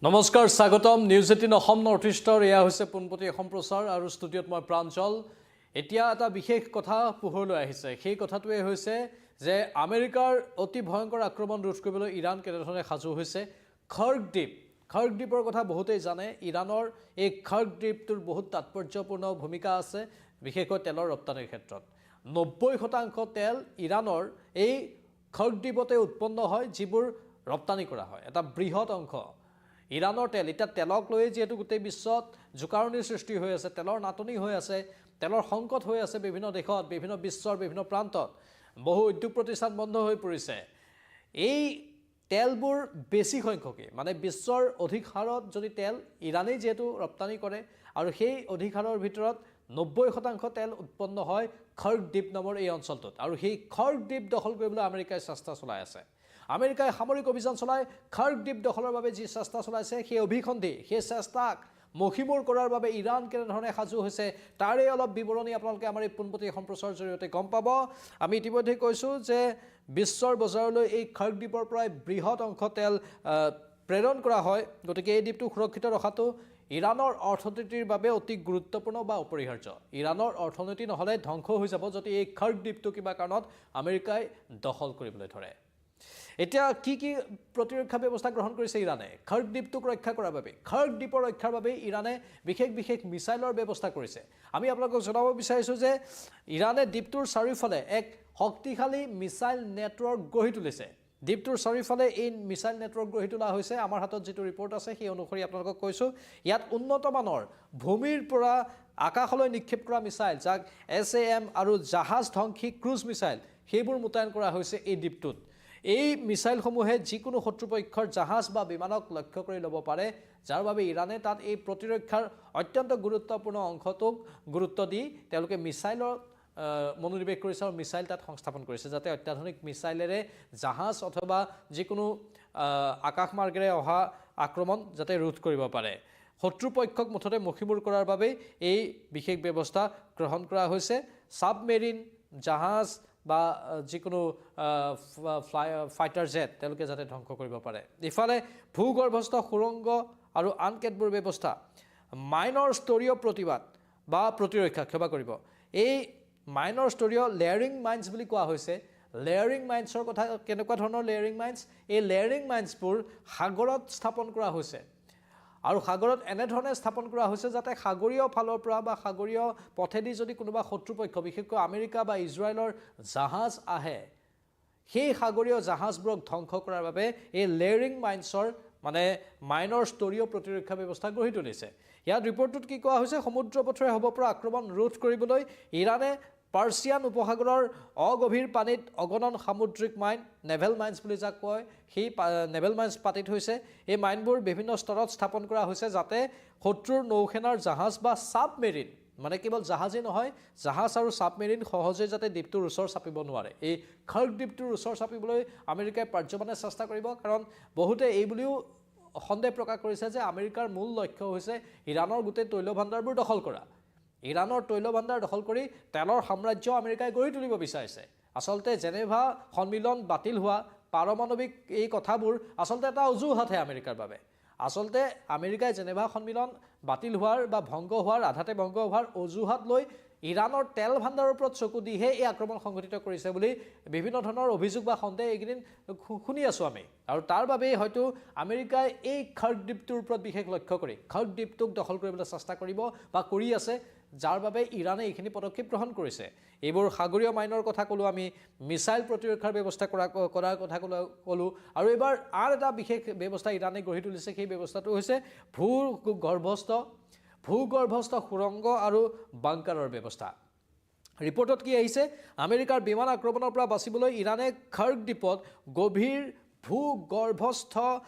নমস্কাৰ স্বাগতম news 18 Assam north ইষ্টৰ এয়া হৈছে পোনপটীয়া সম্প্ৰচাৰ আৰু ষ্টুডিঅ'ত মই প্ৰাঞ্জল এতিয়া এটা বিশেষ কথা পোহৰলৈ আহিছে সেই কথাটোৱে হৈছে যে আমেৰিকাৰ অতি ভয়ংকৰ আক্ৰমণ ৰোধ কৰিবলৈ ইৰাণ কেনেধৰণে সাজু হৈছে খৰ্গ দ্বীপৰ কথা বহুতেই জানে ইৰাণৰ এই খৰ্গ দ্বীপটোৰ বহুত তাৎপৰ্যপূৰ্ণ ভূমিকা আছে বিশেষকৈ তেলৰ ৰপ্তানিৰ ক্ষেত্ৰত 90% তেল ইৰাণৰ এই খৰ্গ দ্বীপতে উৎপন্ন হয় যিবোৰ ৰপ্তানি কৰা হয় এটা বৃহৎ অংশ ইৰাণৰ তেল এটা তেলক লৈ যেহেতু গোটেই বিশ্বত জোকাৰণিৰ সৃষ্টি হৈ আছে তেলৰ নাটনি হৈ আছে তেলৰ সংকট হৈ আছে বিভিন্ন দেশত বিভিন্ন বিশ্বৰ বিভিন্ন প্ৰান্তত বহু উদ্যোগ প্ৰতিষ্ঠান বন্ধ হৈ পৰিছে এই তেলবোৰ বেছি সংখ্যকে মানে বিশ্বৰ অধিক হাৰত যদি তেল ইৰাণে যেহেতু ৰপ্তানি কৰে আৰু সেই অধিক হাৰৰ ভিতৰত 90% তেল উৎপন্ন হয় খৰ্গ দ্বীপ নামৰ এই অঞ্চলটোত আৰু সেই খৰ্গ দ্বীপ দখল কৰিবলৈ আমেৰিকাই চেষ্টা চলাই আছে আমেৰিকাই সামৰিক অভিযান চলাই খৰ্গ দ্বীপ দখলৰ বাবে যি চেষ্টা চলাইছে সেই অভিসন্ধি সেই চেষ্টাক মখিমূৰ কৰাৰ বাবে ইৰাণ কেনেধৰণে সাজু হৈছে তাৰে অলপ বিৱৰণী আপোনালোকে আমাৰ এই পোনপটীয়া সম্প্ৰচাৰৰ জৰিয়তে গম পাব আমি ইতিমধ্যে কৈছোঁ যে বিশ্বৰ বজাৰলৈ এই খৰ্গ দ্বীপৰ পৰা বৃহৎ অংশ তেল প্ৰেৰণ কৰা হয় গতিকে এই দ্বীপটো সুৰক্ষিত ৰখাটো ইৰাণৰ অৰ্থনীতিৰ বাবে অতি গুৰুত্বপূৰ্ণ বা অপৰিহাৰ্য ইৰাণৰ অৰ্থনীতি নহ'লে ধ্বংস হৈ যাব যদি এই খৰ্গ দ্বীপটো কিবা কাৰণত আমেৰিকাই দখল কৰিবলৈ ধৰে এতিয়া কি প্ৰতিৰক্ষা ব্যৱস্থা গ্ৰহণ কৰিছে ইৰাণে খৰ্গ দ্বীপটোক ৰক্ষা কৰাৰ বাবে খৰ্গ দ্বীপৰ ৰক্ষাৰ বাবে ইৰাণে বিশেষ মিছাইলৰ ব্যৱস্থা কৰিছে আমি আপোনালোকক জনাব বিচাৰিছোঁ যে ইৰাণে দ্বীপটোৰ চাৰিওফালে এক শক্তিশালী মিছাইল নেটৱৰ্ক গঢ়ি তুলিছে দ্বীপটোৰ চাৰিওফালে এই মিছাইল নেটৱৰ্ক গঢ়ি তোলা হৈছে আমাৰ হাতত যিটো ৰিপৰ্ট আছে সেই অনুসৰি আপোনালোকক কৈছোঁ ইয়াত উন্নত মানৰ ভূমিৰ পৰা আকাশলৈ নিক্ষেপ কৰা মিছাইল যাক SAM আৰু জাহাজ ধ্বংসী ক্ৰুজ মিছাইল সেইবোৰ মোতায়েন কৰা হৈছে এই দ্বীপটোত এই মিছাইলসমূহে যিকোনো শত্ৰুপক্ষৰ জাহাজ বা বিমানক লক্ষ্য কৰি ল'ব পাৰে যাৰ বাবে ইৰাণে তাত এই প্ৰতিৰক্ষাৰ অত্যন্ত গুৰুত্বপূৰ্ণ অংশটোক গুৰুত্ব দি তেওঁলোকে মিছাইলৰ মনোনিৱেশ কৰিছে আৰু মিছাইল তাত সংস্থাপন কৰিছে যাতে অত্যাধুনিক মিছাইলেৰে জাহাজ অথবা যিকোনো আকাশমাৰ্গেৰে অহা আক্ৰমণ যাতে ৰোধ কৰিব পাৰে শত্ৰুপক্ষক মুঠতে মখিমূৰ কৰাৰ বাবে এই বিশেষ ব্যৱস্থা গ্ৰহণ কৰা হৈছে সাবমেৰিন জাহাজ বা যিকোনো ফাইটাৰ জেট তেওঁলোকে যাতে ধ্বংস কৰিব পাৰে ইফালে ভূগৰ্ভস্থ সুৰংগ আৰু আন কেতবোৰ ব্যৱস্থা মাইনৰ স্তৰীয় প্ৰতিবাদ বা প্ৰতিৰক্ষা ক্ষমা কৰিব এই মাইনৰ স্তৰীয় লেয়াৰিং মাইন্স বুলি কোৱা হৈছে লেয়াৰিং মাইন্সৰ কথা কেনেকুৱা ধৰণৰ লেয়াৰিং মাইন্স এই লেয়াৰিং মাইন্সবোৰ সাগৰত স্থাপন কৰা হৈছে আৰু সাগৰত এনেধৰণে স্থাপন কৰা হৈছে যাতে সাগৰীয় ফালৰ পৰা বা সাগৰীয় পথেদি যদি কোনোবা শত্ৰুপক্ষ বিশেষকৈ আমেৰিকা বা ইজৰাইলৰ জাহাজ আহে সেই সাগৰীয় জাহাজবোৰক ধ্বংস কৰাৰ বাবে এই লেয়াৰিং মাইন্সৰ মানে মাইনৰ স্তৰীয় প্ৰতিৰক্ষা ব্যৱস্থা গঢ়ি তুলিছে ইয়াত ৰিপৰ্টটোত কি কোৱা হৈছে সমুদ্ৰ পথেৰে হ'ব পৰা আক্ৰমণ ৰোধ কৰিবলৈ ইৰাণে পাৰ্চিয়ান উপসাগৰৰ অগভীৰ পানীত অগণন সামুদ্ৰিক মাইন নেভেল মাইন্স বুলি যাক কয় সেই নেভেল মাইন্স পাতিত হৈছে এই মাইনবোৰ বিভিন্ন স্তৰত স্থাপন কৰা হৈছে যাতে শত্ৰুৰ নৌসেনাৰ জাহাজ বা সাবমেৰিন মানে কেৱল জাহাজেই নহয় জাহাজ আৰু সাবমেৰিন সহজে যাতে দ্বীপটোৰ ওচৰ চাপিব নোৱাৰে এই খৰ্গ দ্বীপটোৰ ওচৰ চাপিবলৈ আমেৰিকাই পাৰ্যমানে চেষ্টা কৰিব কাৰণ বহুতে এই বুলিও সন্দেহ প্ৰকাশ কৰিছে যে আমেৰিকাৰ মূল লক্ষ্য হৈছে ইৰাণৰ গোটেই তৈল ভাণ্ডাৰবোৰ দখল কৰা ইৰাণৰ তৈল ভাণ্ডাৰ দখল কৰি তেলৰ সাম্ৰাজ্য আমেৰিকাই গঢ়ি তুলিব বিচাৰিছে আচলতে জেনেভা সন্মিলন বাতিল হোৱা পাৰমাণৱিক এই কথাবোৰ আচলতে এটা অজুহাতহে আমেৰিকাৰ বাবে আচলতে আমেৰিকাই জেনেভা সন্মিলন বাতিল হোৱাৰ বা ভংগ হোৱাৰ আধাতে ভংগ হোৱাৰ অজুহাত লৈ ইৰাণৰ তেল ভাণ্ডাৰৰ ওপৰত চকু দিহে এই আক্ৰমণ সংঘটিত কৰিছে বুলি বিভিন্ন ধৰণৰ অভিযোগ বা সন্দেহ এইকেইদিন শুনি আছোঁ আমি আৰু তাৰ বাবেই হয়তো আমেৰিকাই এই খৰ্গ দ্বীপটোৰ ওপৰত বিশেষ লক্ষ্য কৰি খৰ্গ দ্বীপটোক দখল কৰিবলৈ চেষ্টা কৰিব বা কৰি আছে যাৰ বাবে ইৰাণে এইখিনি পদক্ষেপ গ্ৰহণ কৰিছে এইবোৰ সাগৰীয় মাইনৰ কথা ক'লোঁ আমি মিছাইল প্ৰতিৰক্ষাৰ ব্যৱস্থা কৰাৰ কথা ক'লোঁ আৰু এইবাৰ আন এটা বিশেষ ব্যৱস্থা ইৰাণে গঢ়ি তুলিছে সেই ব্যৱস্থাটো হৈছে ভূগৰ্ভস্থ সুৰংগ আৰু বাংকাৰৰ ব্যৱস্থা ৰিপৰ্টত কি আহিছে আমেৰিকাৰ বিমান আক্ৰমণৰ পৰা বাচিবলৈ ইৰাণে খৰ্গ দ্বীপত গভীৰ ভূগৰ্ভস্থ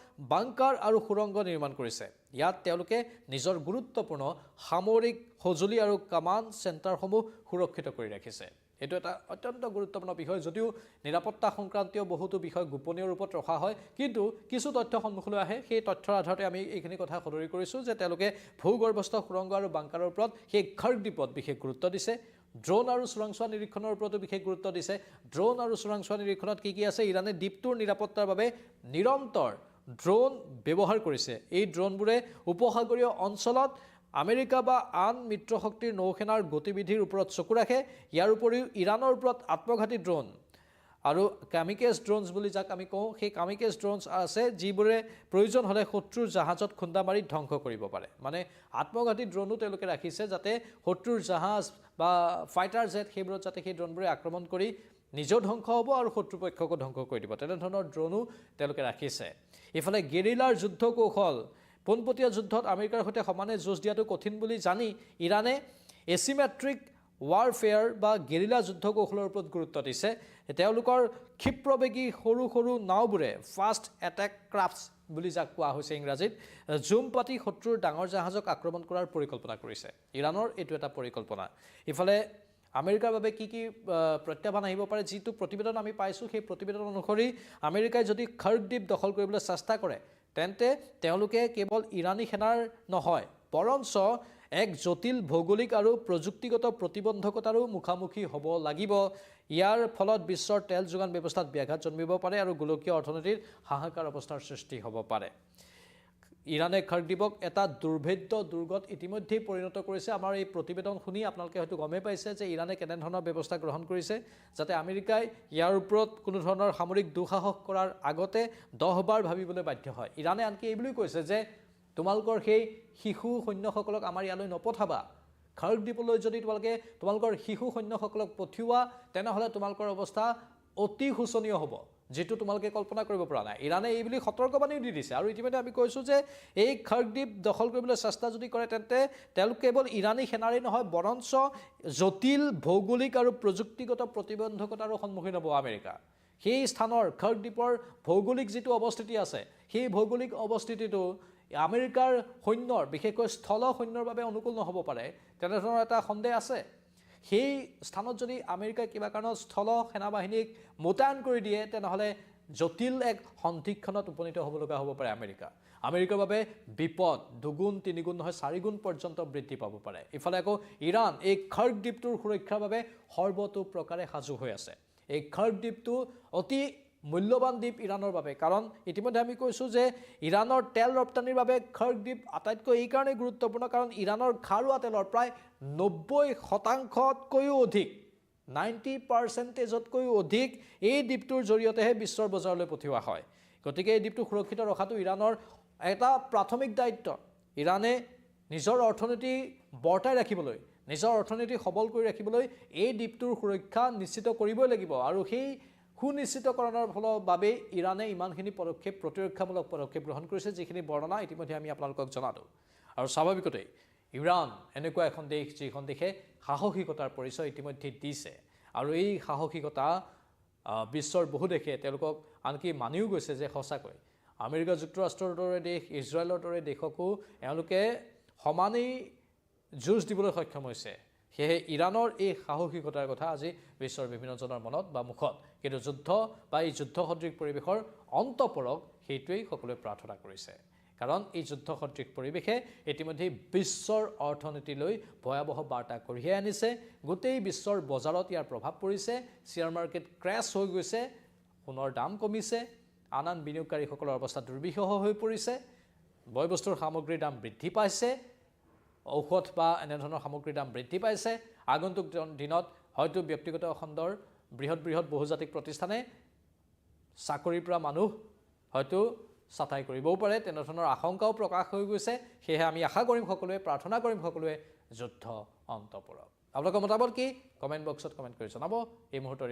বাংকাৰ আৰু সুৰংগ নিৰ্মাণ কৰিছে ইয়াত তেওঁলোকে নিজৰ গুৰুত্বপূৰ্ণ সামৰিক সঁজুলি আৰু কমাণ্ড চেণ্টাৰসমূহ সুৰক্ষিত কৰি ৰাখিছে এইটো এটা অত্যন্ত গুৰুত্বপূৰ্ণ বিষয় যদিও নিৰাপত্তা সংক্ৰান্তীয় বহুতো বিষয় গোপনীয় ৰূপত ৰখা হয় কিন্তু কিছু তথ্য সন্মুখলৈ আহে সেই তথ্যৰ আধাৰতে আমি এইখিনি কথা সদৰি কৰিছোঁ যে তেওঁলোকে ভূগৰ্ভস্থ সুৰংগ আৰু বাংকাৰৰ ওপৰত সেই খৰ্গ দ্বীপত বিশেষ গুৰুত্ব দিছে ড্ৰোন আৰু চোৰাংচোৱা নিৰীক্ষণৰ ওপৰতো বিশেষ গুৰুত্ব দিছে ড্ৰোন আৰু চোৰাংচোৱা নিৰীক্ষণত কি আছে ইৰাণে দ্বীপটোৰ নিৰাপত্তাৰ বাবে নিৰন্তৰ ড্ৰোন ব্যৱহাৰ কৰিছে। এই ড্ৰোনবোৰে উপসাগৰীয় অঞ্চলত আমেৰিকা বা আন মিত্ৰশক্তিৰ নৌসেনাৰ গতিবিধিৰ ওপৰত চকু ৰাখে। ইয়াৰ উপৰিও ইৰাণৰ ওপৰত আত্মঘাতী ড্ৰোন আৰু কামিকেজ ড্ৰোনছ বুলি যাক আমি কওঁ, সেই কামিকেজ ড্ৰোনছ আছে যিবোৰে প্ৰয়োজন হ'লে শত্ৰুৰ জাহাজত খুন্দা মাৰি ধ্বংস কৰিব পাৰে। মানে আত্মঘাতী ড্ৰোনো তেওঁলোকে ৰাখিছে যাতে শত্ৰুৰ জাহাজ বা ফাইটাৰ জেট সেইবোৰত যাতে সেই ড্ৰোনবোৰে আক্ৰমণ কৰি নিজেও ধ্বংস হ'ব আৰু শত্ৰুপক্ষকো ধ্বংস কৰি দিব, তেনেধৰণৰ ড্ৰোনো তেওঁলোকে ৰাখিছে। ইফালে গেৰিলাৰ যুদ্ধ কৌশল, পোনপটীয়া যুদ্ধত আমেৰিকাৰ সৈতে সমানে যুঁজ দিয়াটো কঠিন বুলি জানি ইৰাণে এচিমেট্ৰিক ৱাৰফেয়াৰ বা গেৰিলা যুদ্ধ কৌশলৰ ওপৰত গুৰুত্ব দিছে। তেওঁলোকৰ ক্ষিপ্ৰবেগী সৰু সৰু নাওবোৰে ফাষ্ট এটেক ক্ৰাফ্টছ বুলি যাক কোৱা হৈছে ইংৰাজীত, জুম পাতি শত্ৰুৰ ডাঙৰ জাহাজক আক্ৰমণ কৰাৰ পৰিকল্পনা কৰিছে। ইৰাণৰ এইটো এটা পৰিকল্পনা। ইফালে আমেৰিকাৰ বাবে কি কি প্ৰত্যাহ্বান আহিব পাৰে, যিটো প্ৰতিবেদন আমি পাইছোঁ সেই প্ৰতিবেদন অনুসৰি আমেৰিকাই যদি খৰ্গ দ্বীপ দখল কৰিবলৈ চেষ্টা কৰে তেন্তে তেওঁলোকে কেৱল ইৰাণী সেনাৰ নহয় বৰঞ্চ এক জটিল ভৌগোলিক আৰু প্ৰযুক্তিগত প্ৰতিবন্ধকতাৰো মুখামুখি হ'ব লাগিব। ইয়াৰ ফলত বিশ্বৰ তেল যোগান ব্যৱস্থাত ব্যাঘাত জন্মিব পাৰে আৰু গোলকীয় অৰ্থনীতিৰ হাহাকাৰ অৱস্থাৰ সৃষ্টি হ'ব পাৰে। ইৰাণে খৰ্গ দ্বীপক এটা দুৰ্ভেদ্য দুৰ্গত ইতিমধ্যেই পৰিণত কৰিছে। আমাৰ এই প্ৰতিবেদন শুনি আপোনালোকে হয়তো গমেই পাইছে যে ইৰাণে কেনেধৰণৰ ব্যৱস্থা গ্ৰহণ কৰিছে যাতে আমেৰিকাই ইয়াৰ ওপৰত কোনো ধৰণৰ সামৰিক দুঃসাহস কৰাৰ আগতে 10 বাৰ ভাবিবলৈ বাধ্য হয়। ইৰাণে আনকি এই বুলি কৈছে যে তোমালোকৰ সেই শিশু সৈন্যসকলক আমাৰ ইয়ালৈ নপঠাবা। খৰ্গ দ্বীপলৈ যদি তোমালোকৰ শিশু সৈন্যসকলক পঠিওৱা তেনেহ'লে তোমালোকৰ অৱস্থা অতি শোচনীয় হ'ব, যিটো তোমালোকে কল্পনা কৰিব পৰা নাই। ইৰাণে এই বুলি সতৰ্কবাণীও দি দিছে। আৰু ইতিমধ্যে আমি কৈছোঁ যে এই খৰ্গ দ্বীপ দখল কৰিবলৈ চেষ্টা যদি কৰে তেন্তে তেওঁলোক কেৱল ইৰাণী সেনাৰেই নহয় বৰঞ্চ জটিল ভৌগোলিক আৰু প্ৰযুক্তিগত প্ৰতিবন্ধকতাৰো সন্মুখীন হ'ব আমেৰিকা। সেই স্থানৰ খৰ্গ দ্বীপৰ ভৌগোলিক যিটো অৱস্থিতি আছে সেই ভৌগোলিক অৱস্থিতিটো আমেৰিকাৰ সৈন্যৰ বিশেষকৈ স্থল সৈন্যৰ বাবে অনুকূল নহ'ব পাৰে, তেনেধৰণৰ এটা সন্দেহ আছে। সেই স্থানত যদি আমেৰিকাই কিবা কাৰণত স্থল সেনাবাহিনীক মোতায়েন কৰি দিয়ে তেনেহ'লে জটিল এক সন্ধিক্ষণত উপনীত হ'ব লগা হ'ব পাৰে আমেৰিকা। আমেৰিকাৰ বাবে বিপদ দুগুণ তিনিগুণ নহয় 4 গুণ পৰ্যন্ত বৃদ্ধি পাব পাৰে। ইফালে আকৌ ইৰাণ এই খৰ্গ দ্বীপটোৰ সুৰক্ষাৰ বাবে সৰ্বতো প্ৰকাৰে সাজু হৈ আছে। এই খৰ্গ দ্বীপটো অতি মূল্যৱান দ্বীপ ইৰাণৰ বাবে, কাৰণ ইতিমধ্যে আমি কৈছোঁ যে ইৰাণৰ তেল ৰপ্তানিৰ বাবে খৰ্গ দ্বীপ আটাইতকৈ এই কাৰণেই গুৰুত্বপূৰ্ণ কাৰণ ইৰাণৰ খাৰুৱা তেলৰ প্ৰায় 90%তকৈও অধিক 90%তকৈও অধিক এই দ্বীপটোৰ জৰিয়তেহে বিশ্বৰ বজাৰলৈ পঠিওৱা হয়। গতিকে এই দ্বীপটো সুৰক্ষিত ৰখাটো ইৰাণৰ এটা প্ৰাথমিক দায়িত্ব। ইৰাণে নিজৰ অৰ্থনীতি বৰ্তাই ৰাখিবলৈ, নিজৰ অৰ্থনীতি সবল কৰি ৰাখিবলৈ এই দ্বীপটোৰ সুৰক্ষা নিশ্চিত কৰিবই লাগিব। আৰু সেই সুনিশ্চিতকৰণৰ বাবে ইৰাণে ইমানখিনি প্ৰতিৰক্ষামূলক পদক্ষেপ গ্ৰহণ কৰিছে, যিখিনি বৰ্ণনা ইতিমধ্যে আমি আপোনালোকক জনালোঁ। আৰু স্বাভাৱিকতেই ইৰাণ এনেকুৱা এখন দেশ যিখন দেশে সাহসিকতাৰ পৰিচয় ইতিমধ্যে দিছে। আৰু এই সাহসিকতা বিশ্বৰ বহু দেশে তেওঁলোকক আনকি মানিও গৈছে যে সঁচাকৈ আমেৰিকা যুক্তৰাষ্ট্ৰৰ দৰে দেশ, ইজৰাইলৰ দৰে দেশকো এওঁলোকে সমানেই যুঁজ দিবলৈ সক্ষম হৈছে। সেয়েহে ইৰাণৰ এই সাহসিকতাৰ কথা আজি বিশ্বৰ বিভিন্নজনৰ মনত বা মুখত। কিন্তু যুদ্ধ বা এই যুদ্ধসদৃশ পৰিৱেশৰ অন্ত পৰক সেইটোৱেই সকলোৱে প্ৰাৰ্থনা কৰিছে। কাৰণ এই যুদ্ধসদৃশ পৰিৱেশে ইতিমধ্যে বিশ্বৰ অৰ্থনীতিলৈ ভয়াৱহ বাৰ্তা কঢ়িয়াই আনিছে। গোটেই বিশ্বৰ বজাৰত ইয়াৰ প্ৰভাৱ পৰিছে। শ্বেয়াৰ মাৰ্কেট ক্ৰেছ হৈ গৈছে, সোণৰ দাম কমিছে, আন আন বিনিয়োগকাৰীসকলৰ অৱস্থা দুৰ্বিষহ হৈ পৰিছে, বয় বস্তুৰ সামগ্ৰীৰ দাম বৃদ্ধি পাইছে, ঔষধ বা এনেধৰণৰ সামগ্ৰীৰ দাম বৃদ্ধি পাইছে। আগন্তুক দিনত হয়তো ব্যক্তিগত খণ্ডৰ বৃহৎ বহুজাতিক প্ৰতিষ্ঠানে চাকৰিৰ পৰা মানুহ হয়তো ছাঁটাই কৰিবও পাৰে, তেনেধৰণৰ আশংকাও প্ৰকাশ হৈ গৈছে। সেয়েহে আমি আশা কৰিম সকলোৱে, প্ৰাৰ্থনা কৰিম সকলোৱে যুদ্ধ অন্ত পৰক। আপোনালোকৰ মতামত কি কমেণ্ট বক্সত কমেণ্ট কৰি জনাব। এই মুহূৰ্তৰ